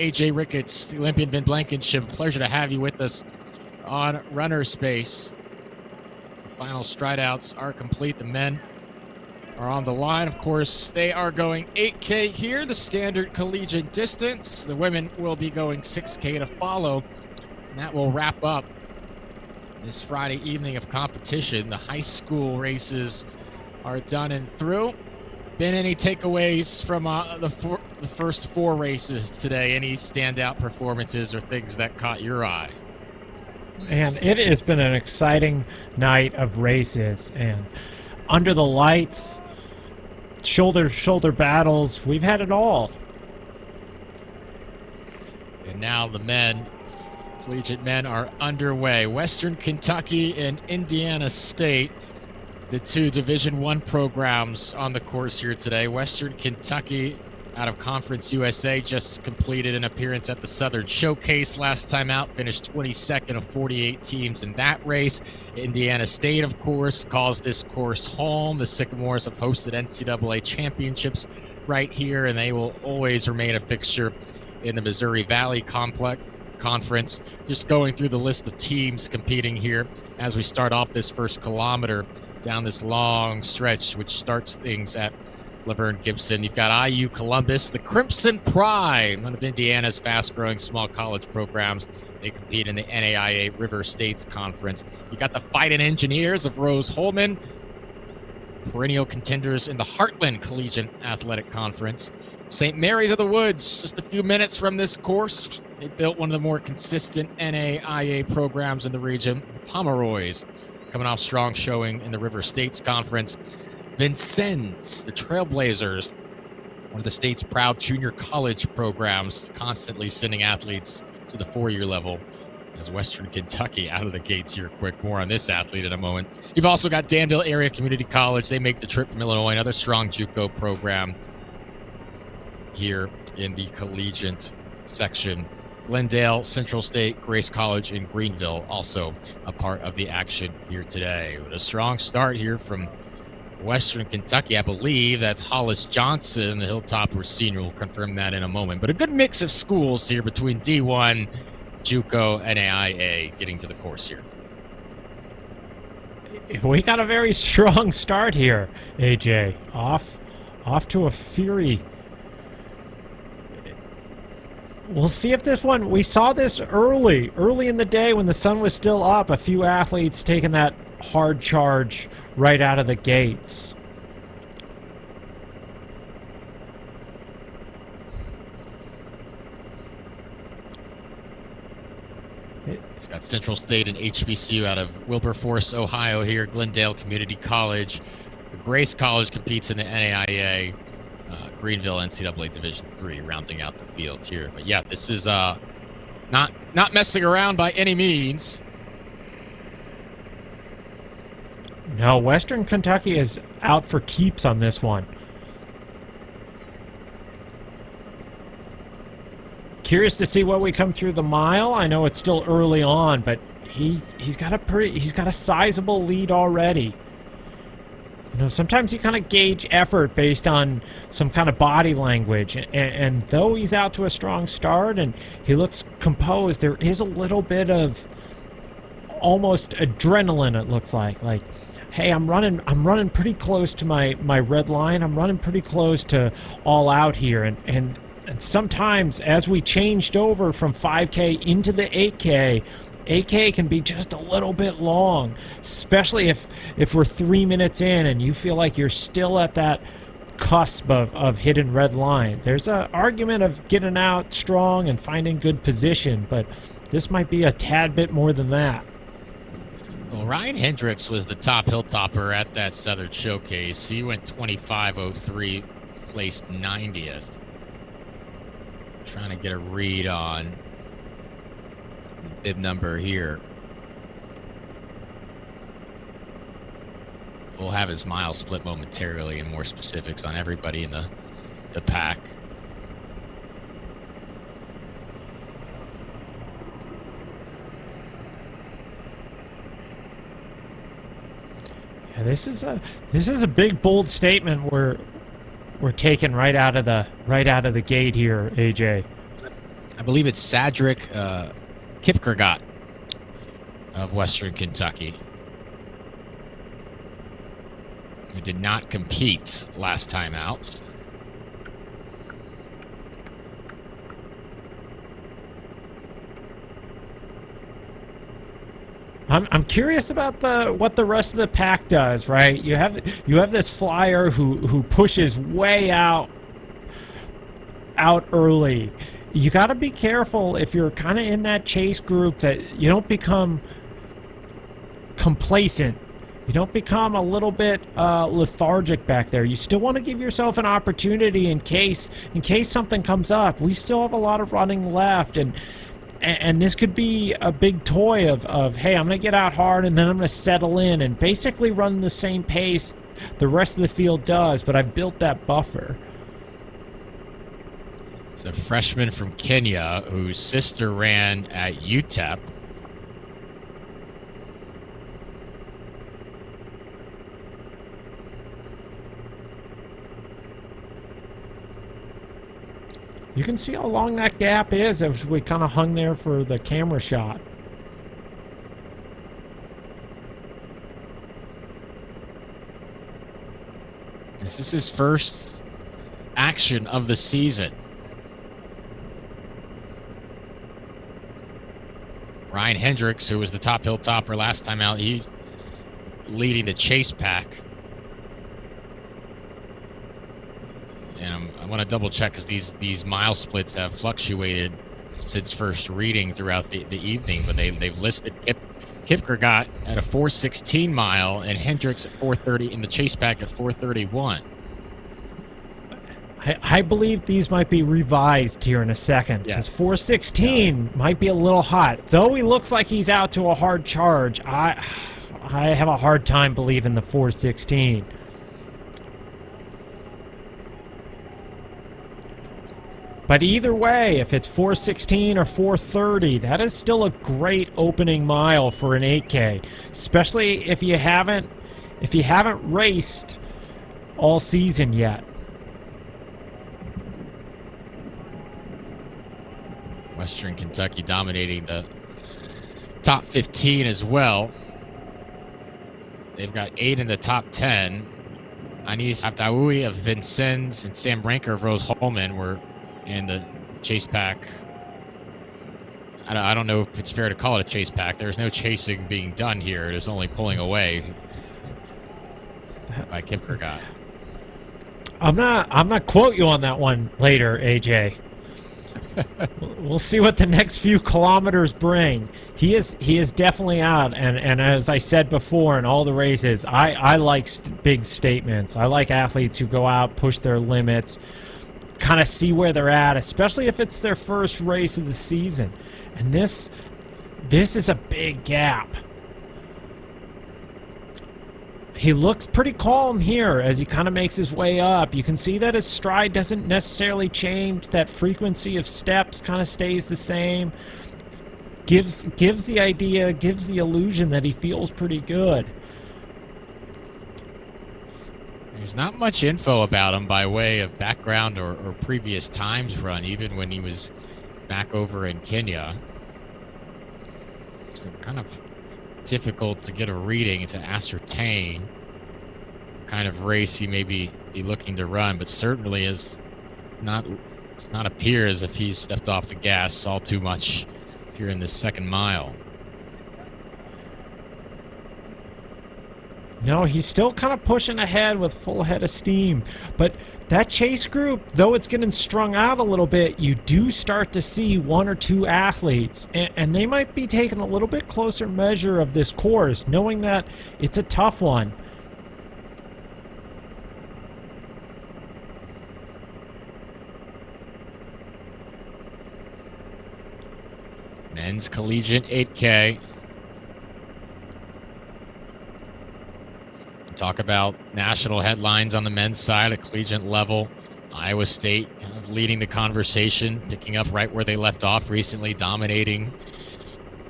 AJ Ricketts, the Olympian Ben Blankenship. Pleasure to have you with us on Runner Space. The final stride outs are complete. The men are on the line. Of course, they are going 8K here, the standard collegiate distance. The women will be going 6K to follow. And that will wrap up this Friday evening of competition. The high school races are done and through. Been any takeaways from the first four races today? Any standout performances or things that caught your eye? And it has been an exciting night of races, and under the lights, shoulder-to-shoulder battles, we've had it all. And now the men, collegiate men, are underway. Western Kentucky and Indiana State, the two Division I programs on the course here today. Western Kentucky, out of Conference USA, just completed an appearance at the Southern Showcase last time out, finished 22nd of 48 teams in that race. Indiana State, of course, calls this course home. The Sycamores have hosted NCAA championships right here, and they will always remain a fixture in the Missouri Valley Conference. Just going through the list of teams competing here as we start off this first kilometer down this long stretch, which starts things at Laverne Gibson. You've got IU Columbus, the Crimson Pride, one of Indiana's fast-growing small college programs. They compete in the NAIA River States Conference. You got the Fighting Engineers of Rose-Hulman, perennial contenders in the Heartland Collegiate Athletic Conference. St. Mary's of the Woods, just a few minutes from this course. They built one of the more consistent NAIA programs in the region. Pomeroy's coming off strong showing in the River States Conference. Vincennes, the Trailblazers, one of the state's proud junior college programs, constantly sending athletes to the four-year level. As Western Kentucky out of the gates here quick. More on this athlete in a moment. You've also got Danville Area Community College. They make the trip from Illinois, another strong JUCO program here in the collegiate section. Glendale, Central State, Grace College, and Greenville also a part of the action here today. With a strong start here from Western Kentucky, I believe that's Hollis Johnson, the Hilltopper senior. We'll confirm that in a moment. But a good mix of schools here between D1, JUCO, and NAIA getting to the course here. We got a very strong start here, AJ. Off to a fury. We'll see if this one, we saw this early in the day when the sun was still up, a few athletes taking that hard charge right out of the gates. He's got Central State and HBCU out of Wilberforce, Ohio here, Glendale Community College. Grace College competes in the NAIA. Greenville NCAA Division III rounding out the field here. But yeah, this is not messing around by any means. No, Western Kentucky is out for keeps on this one. Curious to see what we come through the mile. I know it's still early on, but he's got a sizable lead already. You know, sometimes you kind of gauge effort based on some kind of body language, and though he's out to a strong start and he looks composed, there is a little bit of almost adrenaline. It looks like, hey, I'm running pretty close to my red line. I'm running pretty close to all out here, and sometimes as we changed over from 5K into the 8K. 8K can be just a little bit long, especially if we're 3 minutes in and you feel like you're still at that cusp of hidden red line. There's an argument of getting out strong and finding good position, but this might be a tad bit more than that. Well, Ryan Hendricks was the top Hilltopper at that Southern Showcase. He went 25:03, placed 90th. Trying to get a read on bib number here. We'll have his mile split momentarily and more specifics on everybody in the pack. Yeah, this is a big bold statement we're taking right out of the gate here, AJ. I believe it's Sadrick Kipkergot of Western Kentucky, who did not compete last time out. I'm curious about what the rest of the pack does, right? You have this flyer who pushes way out early. You got to be careful if you're kind of in that chase group that you don't become complacent. You don't become a little bit lethargic back there. You still want to give yourself an opportunity in case something comes up. We still have a lot of running left, and this could be a big toy of hey, I'm going to get out hard and then I'm going to settle in and basically run the same pace the rest of the field does, but I've built that buffer. It's a freshman from Kenya whose sister ran at UTEP. You can see how long that gap is as we kind of hung there for the camera shot. This is his first action of the season. Ryan Hendricks, who was the top hill topper last time out, he's leading the chase pack. And I want to double check because these mile splits have fluctuated since first reading throughout the evening, but they've listed Kipkergot at a 4:16 mile and Hendricks at 4:30 in the chase pack at 4:31. I believe these might be revised here in a second, because 4:16 might be a little hot. Though he looks like he's out to a hard charge, I have a hard time believing the 4:16. But either way, if it's 4:16 or 4:30, that is still a great opening mile for an 8K, especially if you haven't raced all season yet. Western Kentucky dominating the top 15 as well. They've got 8 in the top 10. Anis Abdaoui of Vincennes and Sam Branker of Rose Holman were in the chase pack. I don't know if it's fair to call it a chase pack. There's no chasing being done here. There's only pulling away by Kipkergot. I'm not quote you on that one later, AJ. We'll see what the next few kilometers bring. He is definitely out, and as I said before in all the races, I like big statements. I like athletes who go out, push their limits, kind of see where they're at, especially if it's their first race of the season. And this is a big gap. He looks pretty calm here as he kind of makes his way up. You can see that his stride doesn't necessarily change. That frequency of steps kind of stays the same. Gives the idea, gives the illusion that he feels pretty good. There's not much info about him by way of background or previous times run, even when he was back over in Kenya. It's kind of difficult to get a reading to ascertain what kind of race he may be looking to run, but certainly does not appear as if he's stepped off the gas all too much here in this second mile. No, he's still kind of pushing ahead with full head of steam. But that chase group, though it's getting strung out a little bit, you do start to see one or two athletes. And they might be taking a little bit closer measure of this course, knowing that it's a tough one. Men's Collegiate 8K. Talk about national headlines on the men's side at collegiate level. Iowa State kind of leading the conversation, picking up right where they left off recently, dominating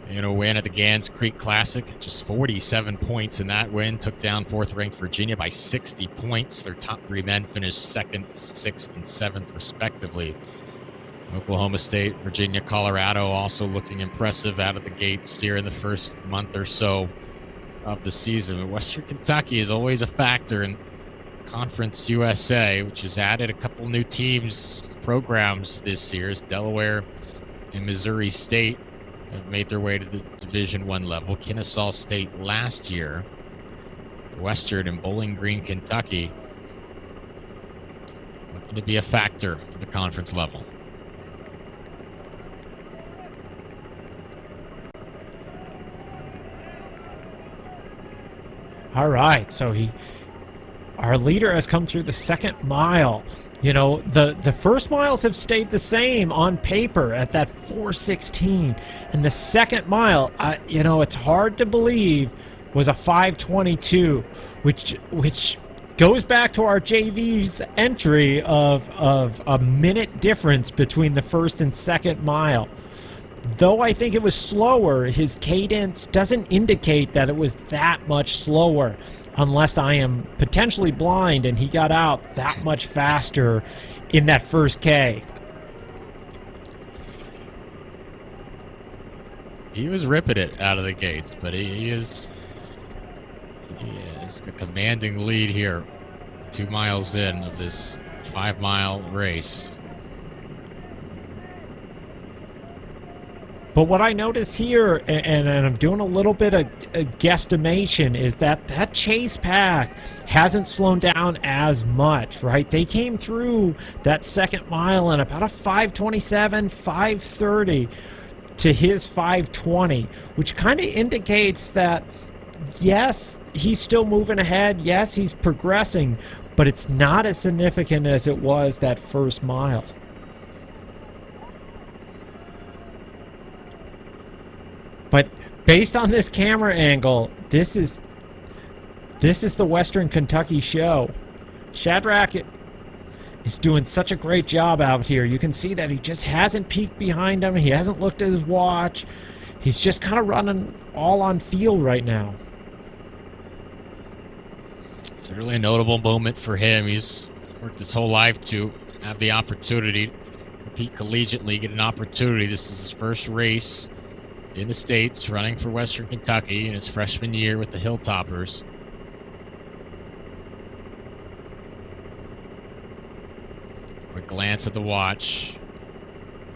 win at the Gans Creek Classic. Just 47 points in that win. Took down fourth-ranked Virginia by 60 points. Their top three men finished second, sixth, and seventh, respectively. Oklahoma State, Virginia, Colorado also looking impressive out of the gates here in the first month or so of the season. But Western Kentucky is always a factor in Conference USA, which has added a couple new programs this year. As Delaware and Missouri State have made their way to the Division I level. Kennesaw State last year. Western and Bowling Green, Kentucky, looking to be a factor at the conference level. All right, so our leader has come through the second mile. You know, the first miles have stayed the same on paper at that 4:16, and the second mile, you know, it's hard to believe was a 5:22, which goes back to our JV's entry of a minute difference between the first and second mile. Though I think it was slower, his cadence doesn't indicate that it was that much slower, unless I am potentially blind and he got out that much faster in that first K. He was ripping it out of the gates, but he is a commanding lead here, 2 miles in of this 5-mile race. But what I notice here, and I'm doing a little bit of guesstimation, is that chase pack hasn't slowed down as much, right? They came through that second mile in about a 5:27, 5:30 to his 5:20, which kind of indicates that, yes, he's still moving ahead. Yes, he's progressing, but it's not as significant as it was that first mile. But based on this camera angle, this is the Western Kentucky show. Shadrach is doing such a great job out here. You can see that he just hasn't peeked behind him. He hasn't looked at his watch. He's just kind of running all on feel right now. Certainly a notable moment for him. He's worked his whole life to have the opportunity to compete collegiately, get an opportunity. This is his first race in the States, running for Western Kentucky in his freshman year with the Hilltoppers. Quick glance at the watch.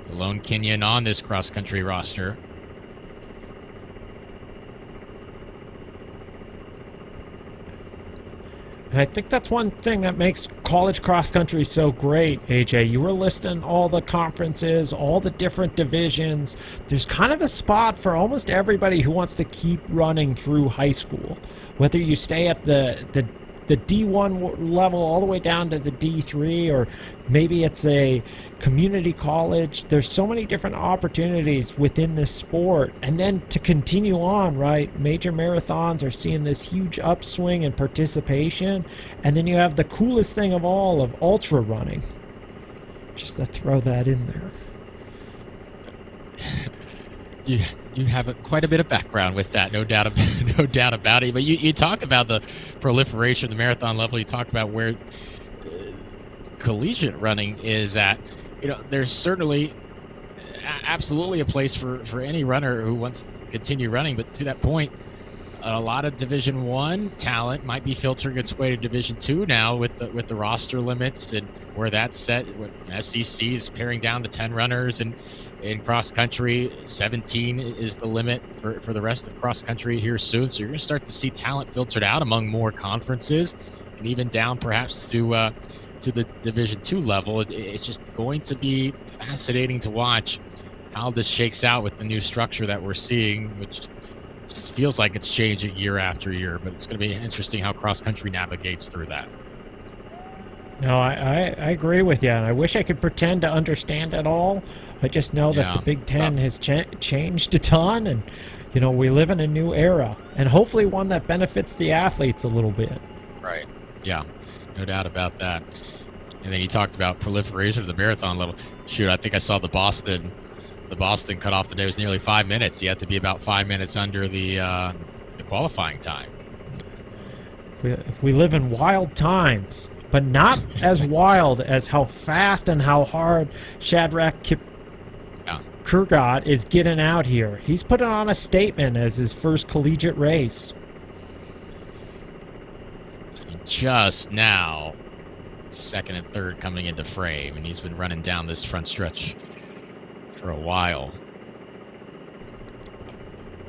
The lone Kenyan on this cross-country roster. And I think that's one thing that makes college cross-country so great, AJ. You were listing all the conferences, all the different divisions. There's kind of a spot for almost everybody who wants to keep running through high school. Whether you stay at the D1 level all the way down to the D3, or maybe it's a community college. There's so many different opportunities within this sport. And then to continue on, right, major marathons are seeing this huge upswing in participation. And then you have the coolest thing of all, of ultra running. Just to throw that in there. You have quite a bit of background with that, no doubt about it. But you talk about the proliferation of the marathon level. You talk about where collegiate running is at. You know, there's certainly absolutely a place for any runner who wants to continue running. But to that point, a lot of Division I talent might be filtering its way to Division II now with the roster limits and where that's set. SEC is paring down to 10 runners, and in cross country, 17 is the limit for the rest of cross country here soon. So you're going to start to see talent filtered out among more conferences, and even down perhaps to the Division II level. It's just going to be fascinating to watch how this shakes out with the new structure that we're seeing, which feels like it's changing year after year. But it's going to be interesting how cross country navigates through that. No, I agree with you, and I wish I could pretend to understand it all. I just know that the Big Ten has changed a ton, and, you know, we live in a new era, and hopefully one that benefits the athletes a little bit. Right. Yeah, no doubt about that. And then you talked about proliferation of the marathon level. Shoot, I think I saw the Boston cutoff today was nearly 5 minutes. You had to be about 5 minutes under the qualifying time. We live in wild times. but not as wild as how fast and how hard Shadrach Kurgat is getting out here. He's putting on a statement as his first collegiate race. Just now, second and third coming into frame, and he's been running down this front stretch for a while.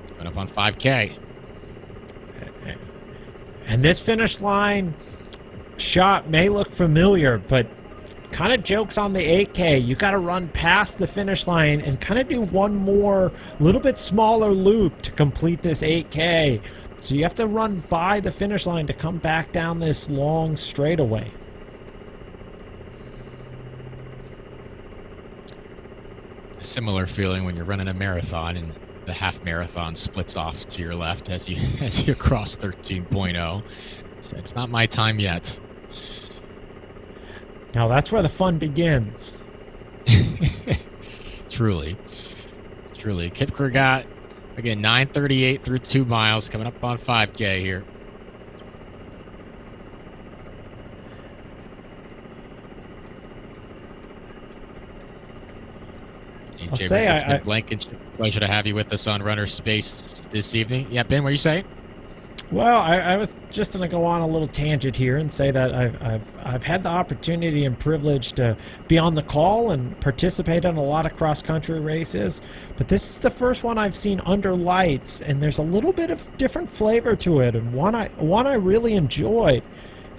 Coming up on 5K. And this finish line shot may look familiar, but kind of jokes on the 8K. You got to run past the finish line and kind of do one more, little bit smaller loop to complete this 8K. So you have to run by the finish line to come back down this long straightaway. A similar feeling when you're running a marathon and the half marathon splits off to your left as you cross 13.0. So it's not my time yet. Now that's where the fun begins. Truly. Kip Kurgat, again, 9:38 through 2 miles, coming up on 5K here. I'll say it's been Blankenship. Pleasure to have you with us on Runner Space this evening. Yeah, Ben, what are you saying? Well, I was just going to go on a little tangent here and say that I've had the opportunity and privilege to be on the call and participate in a lot of cross-country races, but this is the first one I've seen under lights, and there's a little bit of different flavor to it, and one I really enjoyed.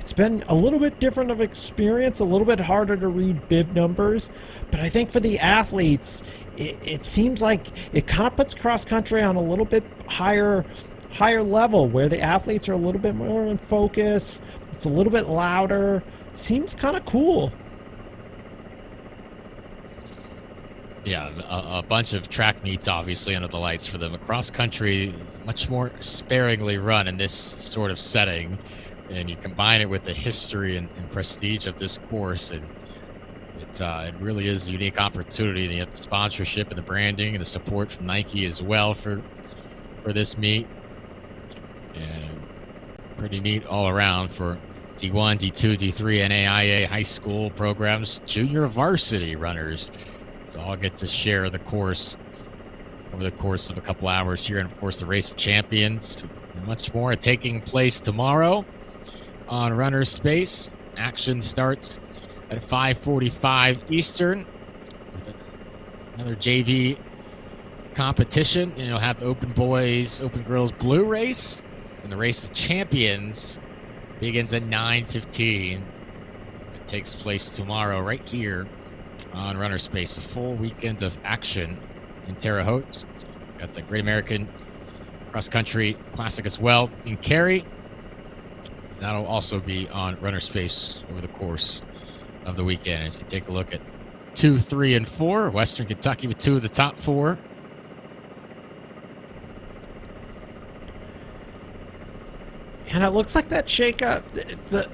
It's been a little bit different of experience, a little bit harder to read bib numbers, but I think for the athletes, it seems like it kind of puts cross-country on a little bit higher level where the athletes are a little bit more in focus. It's a little bit louder. It seems kind of cool. Yeah, a bunch of track meets obviously under the lights for them. Cross country is much more sparingly run in this sort of setting, and you combine it with the history and prestige of this course, and it really is a unique opportunity. You have the sponsorship and the branding and the support from Nike as well for this meet. And pretty neat all around for D1, D2, D3, NAIA high school programs, junior varsity runners. So all get to share the course over the course of a couple hours here. And of course, the Race of Champions and much more taking place tomorrow on Runner Space. Action starts at 5:45 Eastern with another JV competition. And you'll have the Open Boys, Open Girls Blue Race. And the Race of Champions begins at 9:15. It takes place tomorrow right here on Runner Space. A full weekend of action in Terre Haute. Got the Great American Cross Country Classic as well in Cary. That'll also be on Runner Space over the course of the weekend. As you take a look at 2, 3, and 4, Western Kentucky with 2 of the top 4. And it looks like that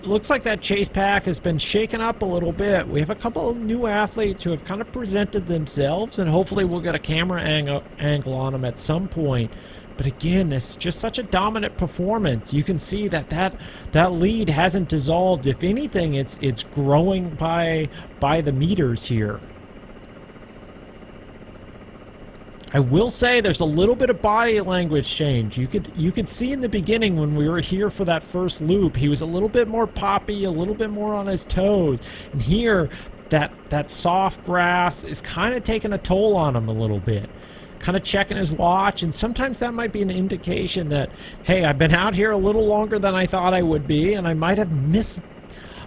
looks like that chase pack has been shaken up a little bit. We have a couple of new athletes who have kind of presented themselves, and hopefully we'll get a camera angle on them at some point. But again, this is just such a dominant performance. You can see that lead hasn't dissolved. If anything, it's growing by the meters here. I will say there's a little bit of body language change. You could see in the beginning when we were here for that first loop, he was a little bit more poppy, a little bit more on his toes. And here, that soft grass is kind of taking a toll on him a little bit. Kind of checking his watch, and sometimes that might be an indication that, hey, I've been out here a little longer than I thought I would be, and I might have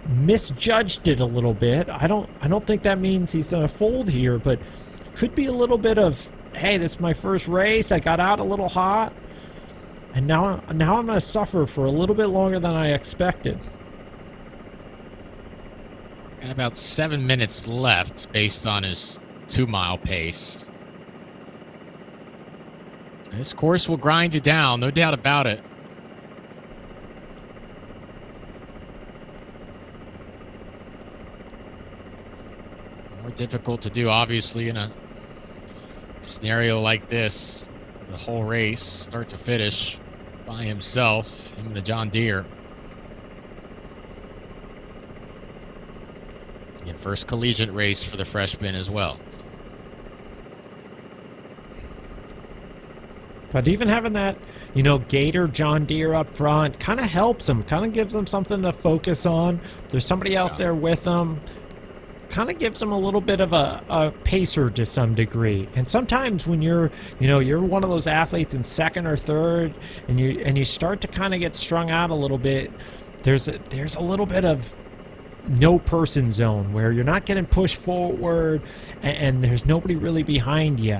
misjudged it a little bit. I don't think that means he's gonna fold here, but could be a little bit of, hey, this is my first race. I got out a little hot, and now I'm going to suffer for a little bit longer than I expected. Got about 7 minutes left based on his 2-mile pace. This course will grind you down, no doubt about it. More difficult to do, obviously, in a scenario like this. The whole race, start to finish, by himself, him and the John Deere. first collegiate race for the freshman as well. But even having that, Gator John Deere up front kind of helps him, kind of gives him something to focus on. There's somebody else there with him. Kind of gives him a little bit of a pacer to some degree. And sometimes when you're one of those athletes in second or third, and you start to kind of get strung out a little bit, there's a little bit of no person zone where you're not getting pushed forward, and there's nobody really behind you.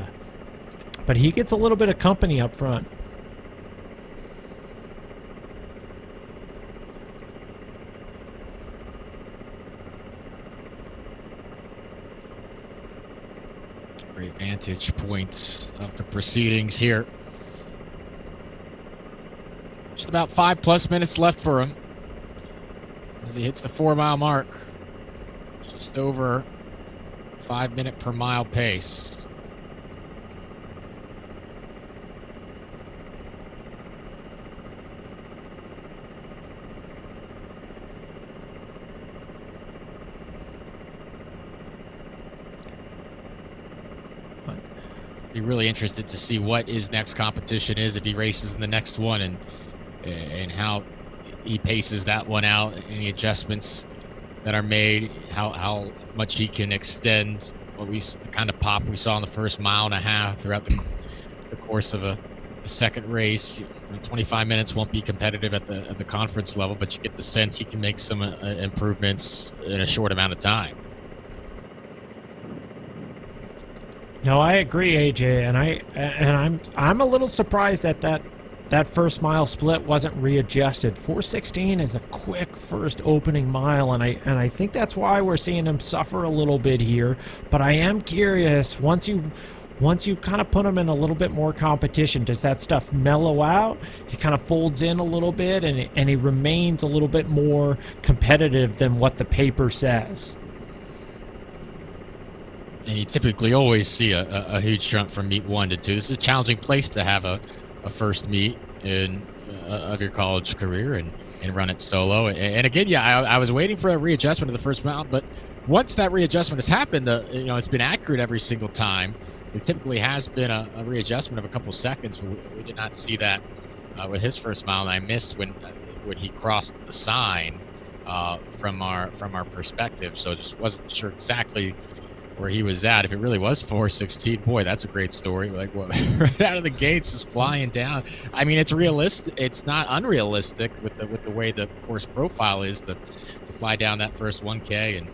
But he gets a little bit of company up front. Great vantage point of the proceedings here. Just about 5+ minutes left for him as he hits the 4-mile mark. Just over 5 minute per mile pace. Be really interested to see what his next competition is if he races in the next one, and how he paces that one out, any adjustments that are made, how much he can extend the kind of pop we saw in the first mile and a half throughout the course of a second race. 25 minutes won't be competitive at the conference level, but you get the sense he can make some improvements in a short amount of time. No, I agree, AJ, and I'm a little surprised that first mile split wasn't readjusted. 4:16 is a quick first opening mile, and I think that's why we're seeing him suffer a little bit here. But I am curious, once you kind of put him in a little bit more competition, does that stuff mellow out? He kind of folds in a little bit, and he remains a little bit more competitive than what the paper says. And you typically always see a huge jump from meet 1 to 2. This is a challenging place to have a first meet of your college career and run it solo. And again, I was waiting for a readjustment of the first mount, but once that readjustment has happened, it's been accurate every single time. There typically has been a readjustment of a couple seconds, but we did not see that with his first mile, and I missed when he crossed the sign from our perspective, so just wasn't sure exactly where he was at. If it really was 4:16, boy, that's a great story. Like, what, right out of the gates, just flying down. I mean, it's realistic. It's not unrealistic with the way the course profile is to fly down that first 1K and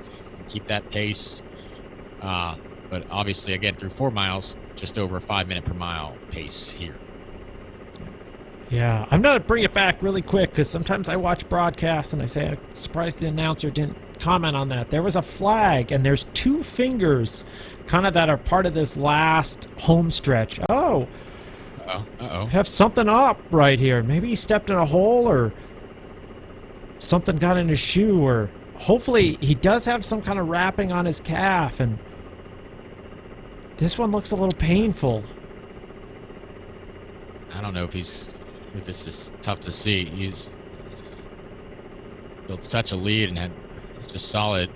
keep that pace. But obviously, again, through 4 miles, just over a 5 minute per mile pace here. Yeah, I'm going to bring it back really quick because sometimes I watch broadcasts and I say, I'm surprised the announcer didn't comment on that. There was a flag, and there's 2 fingers kind of that are part of this last home stretch. Oh. Uh-oh. Have something up right here. Maybe he stepped in a hole, or something got in his shoe, or hopefully he does have some kind of wrapping on his calf, and this one looks a little painful. I don't know if this is tough to see. He's built such a lead and had just solid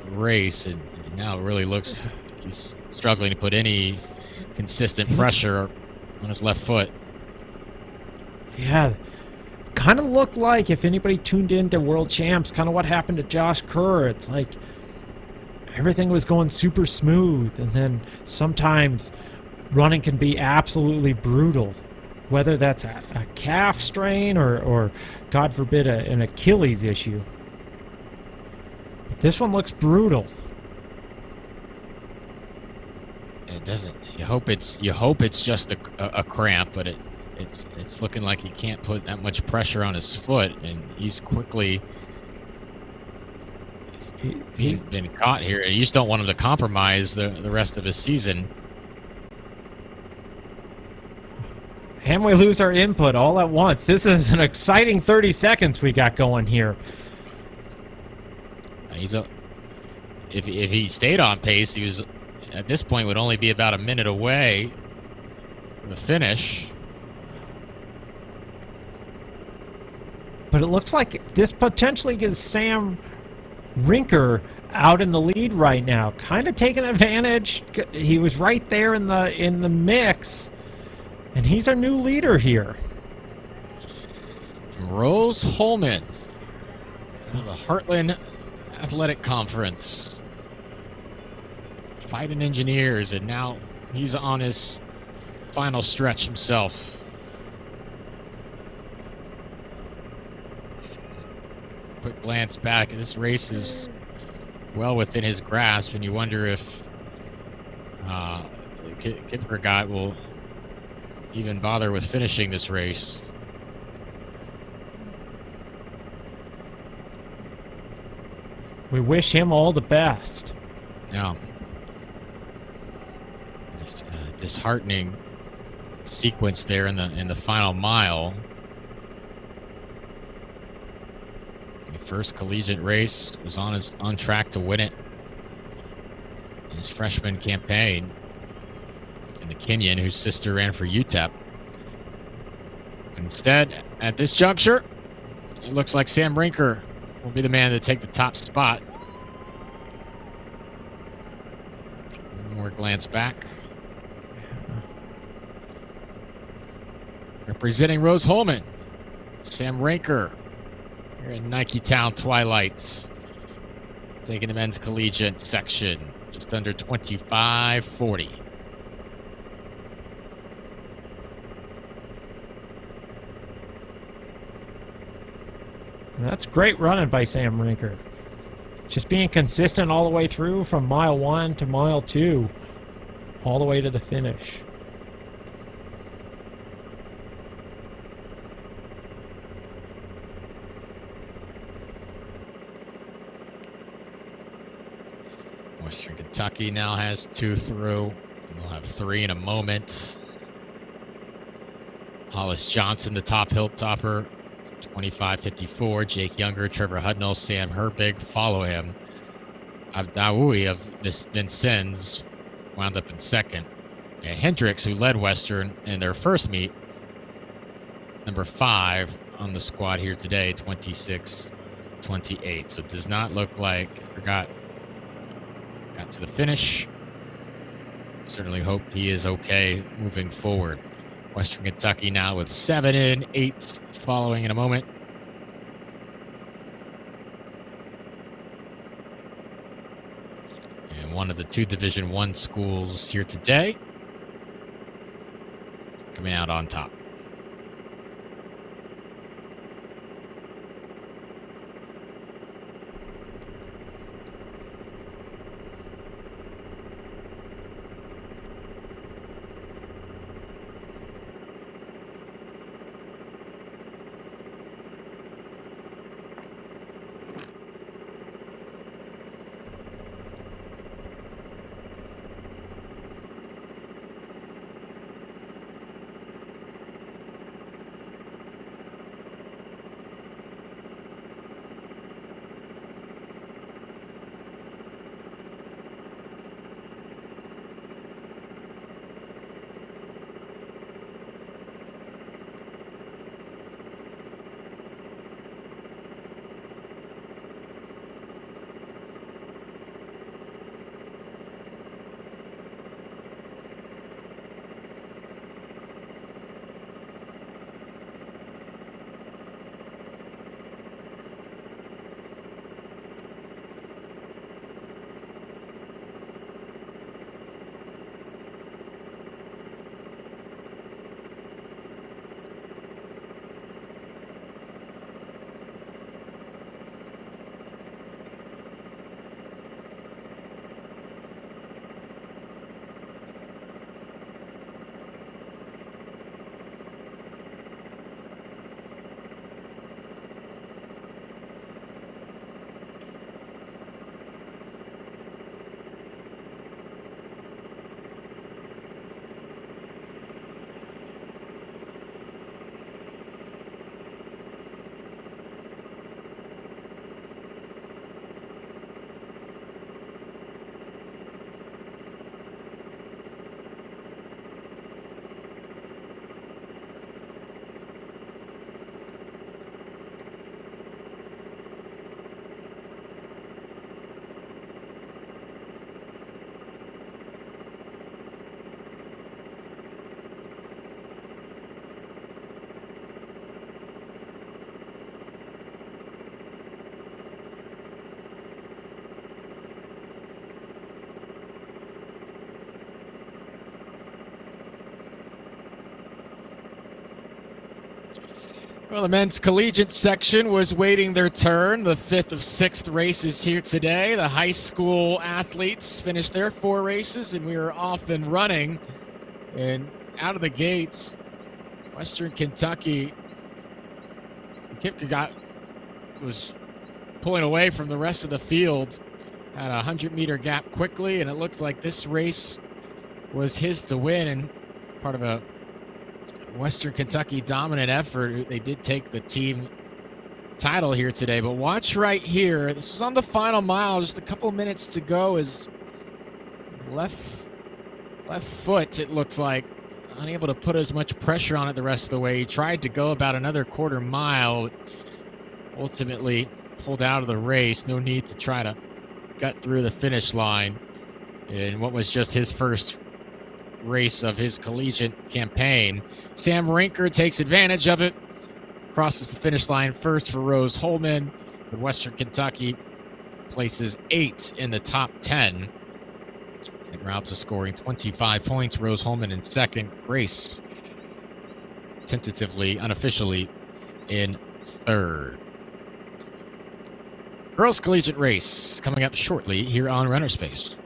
race, and now it really looks like he's struggling to put any consistent pressure on his left foot. Yeah, kind of looked like, if anybody tuned in to World Champs, kind of what happened to Josh Kerr. It's like everything was going super smooth, and then sometimes running can be absolutely brutal, whether that's a calf strain or God forbid, an Achilles issue. This one looks brutal. It doesn't. You hope it's just a cramp, but it's looking like he can't put that much pressure on his foot, and he's quickly. He's been caught here, and you just don't want him to compromise the rest of his season. And we lose our input all at once. This is an exciting 30 seconds we got going here. If he stayed on pace, he was at this point would only be about a minute away from the finish. But it looks like this potentially gives Sam Rinker out in the lead right now, kind of taking advantage. He was right there in the mix, and he's our new leader here. Rose Holman of the Heartland Athletic Conference, fighting engineers, and now he's on his final stretch himself. Quick glance back, this race is well within his grasp, and you wonder if Kipkergat will even bother with finishing this race. We wish him all the best. Yeah. It's a disheartening sequence there in the final mile. The first collegiate race was on track to win it in his freshman campaign. And the Kenyan, whose sister ran for UTEP. But instead, at this juncture, it looks like Sam Rinker will be the man to take the top spot. One more glance back. Representing Rose Holman, Sam Rinker here in Nike Town Twilight, taking the men's collegiate section, just under 25:40. That's great running by Sam Rinker. Just being consistent all the way through from mile 1 to mile 2, all the way to the finish. Western Kentucky now has 2 through. We'll have 3 in a moment. Hollis Johnson, the top hill topper, 25:54. Jake Younger, Trevor Hudnall, Sam Herbig follow him. Abdawi of Vincennes wound up in second. And Hendricks, who led Western in their first meet, number 5 on the squad here today, 26:28. So it does not look like got to the finish. Certainly hope he is okay moving forward. Western Kentucky now with 7 in, 8 following in a moment. And one of the 2 Division I schools here today coming out on top. Well, the men's collegiate section was waiting their turn. The fifth of sixth races here today. The high school athletes finished their 4 races, and we are off and running. And out of the gates, Western Kentucky, Kipka was pulling away from the rest of the field, had a 100-meter gap quickly, and it looks like this race was his to win, and part of a Western Kentucky dominant effort. They did take the team title here today, but watch right here. This was on the final mile, just a couple minutes to go. As left foot, it looks like, unable to put as much pressure on it the rest of the way. He tried to go about another quarter mile, ultimately pulled out of the race. No need to try to gut through the finish line in what was just his first race of his collegiate campaign. Sam Rinker takes advantage of it, crosses the finish line first for Rose Holman, but Western Kentucky places 8 in the top 10 en route to scoring 25 points. Rose Holman in second, Grace tentatively, unofficially in third. Girls collegiate race coming up shortly here on Runner Space.